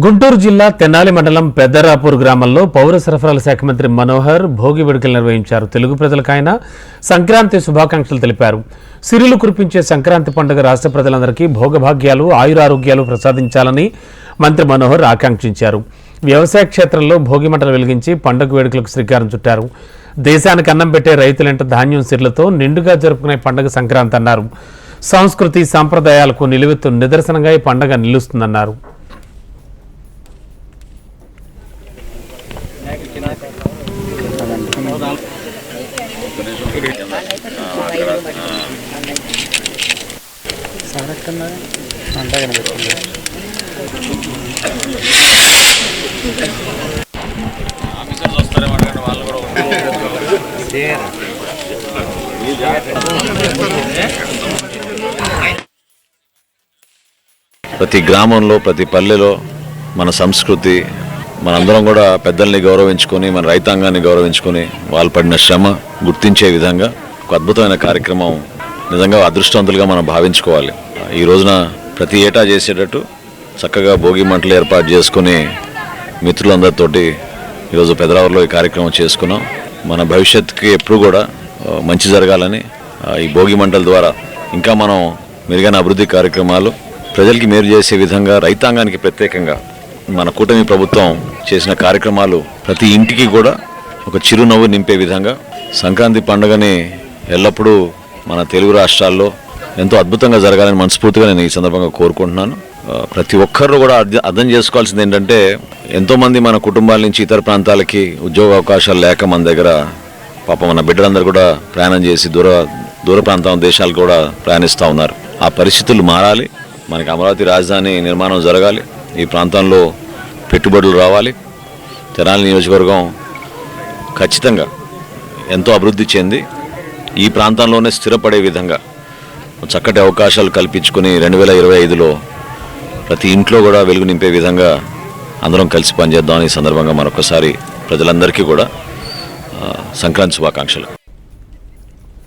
గుంటూరు జిల్లా తెనాలి మండలం పెద్దరాపూర్ గ్రామంలో పౌర సరఫరాల శాఖ మంత్రి మనోహర్ భోగి వేడుకలు నిర్వహించారు. తెలుగు ప్రజలకు ఆయన సంక్రాంతి శుభాకాంక్షలు తెలిపారు. సిరులు కురిపించే సంక్రాంతి పండుగ రాష్ట్ర ప్రజలందరికీ భోగభాగ్యాలు ఆయురారోగ్యాలు ప్రసాదించాలని మంత్రి మనోహర్ ఆకాంక్షించారు. వ్యవసాయ క్షేత్రంలో భోగి మంటలు వెలిగించి పండుగ వేడుకలకు శ్రీకారం చుట్టారు. దేశానికి అన్నం పెట్టే రైతులంట ధాన్యం సిరులతో నిండుగా జరుపుకునే పండుగ సంక్రాంతి అన్నారు. సంస్కృతి సాంప్రదాయాలకు నిలువెత్తు నిదర్శనంగా ఈ పండుగ నిలుస్తుందన్నారు. ప్రతి గ్రామంలో ప్రతి పల్లెలో మన సంస్కృతి మనందరం కూడా పెద్దల్ని గౌరవించుకొని మన రైతాంగాన్ని గౌరవించుకొని వాళ్ళు పడిన శ్రమ గుర్తించే విధంగా ఒక అద్భుతమైన కార్యక్రమం నిజంగా అదృష్టవంతులుగా మనం భావించుకోవాలి. ఈ రోజున ప్రతి ఏటా చేసేటట్టు చక్కగా భోగి మంటలు ఏర్పాటు చేసుకుని మిత్రులందరితోటి ఈరోజు పెదరావులో ఈ కార్యక్రమం చేసుకున్నాం. మన భవిష్యత్తుకి ఎప్పుడు కూడా మంచి జరగాలని ఈ భోగి మంటల ద్వారా ఇంకా మనం మెరుగైన అభివృద్ధి కార్యక్రమాలు ప్రజలకి మేలు చేసే విధంగా రైతాంగానికి ప్రత్యేకంగా మన కూటమి ప్రభుత్వం చేసిన కార్యక్రమాలు ప్రతి ఇంటికి కూడా ఒక చిరునవ్వు నింపే విధంగా సంక్రాంతి పండుగని ఎల్లప్పుడూ మన తెలుగు రాష్ట్రాల్లో ఎంతో అద్భుతంగా జరగాలని మనస్ఫూర్తిగా నేను ఈ సందర్భంగా కోరుకుంటున్నాను. ప్రతి ఒక్కరు కూడా అర్థం చేసుకోవాల్సింది ఏంటంటే ఎంతోమంది మన కుటుంబాల నుంచి ఇతర ప్రాంతాలకి ఉద్యోగ అవకాశాలు లేక మన దగ్గర పాపం మన బిడ్డలందరూ కూడా ప్రయాణం చేసి దూర ప్రాంతం దేశాలు కూడా ప్రయాణిస్తూ ఉన్నారు. ఆ పరిస్థితులు మారాలి. మనకి అమరావతి రాజధాని నిర్మాణం జరగాలి. ఈ ప్రాంతంలో పెట్టుబడులు రావాలి. తెనాలి నియోజకవర్గం ఖచ్చితంగా ఎంతో అభివృద్ధి చెంది ఈ ప్రాంతంలోనే స్థిరపడే విధంగా చక్కటి అవకాశాలు కల్పించుకొని 2025లో ప్రతి ఇంట్లో కూడా వెలుగు నింపే విధంగా అందరం కలిసి పనిచేద్దాం. ఈ సందర్భంగా మరొకసారి ప్రజలందరికీ కూడా సంక్రాంతి శుభాకాంక్షలు.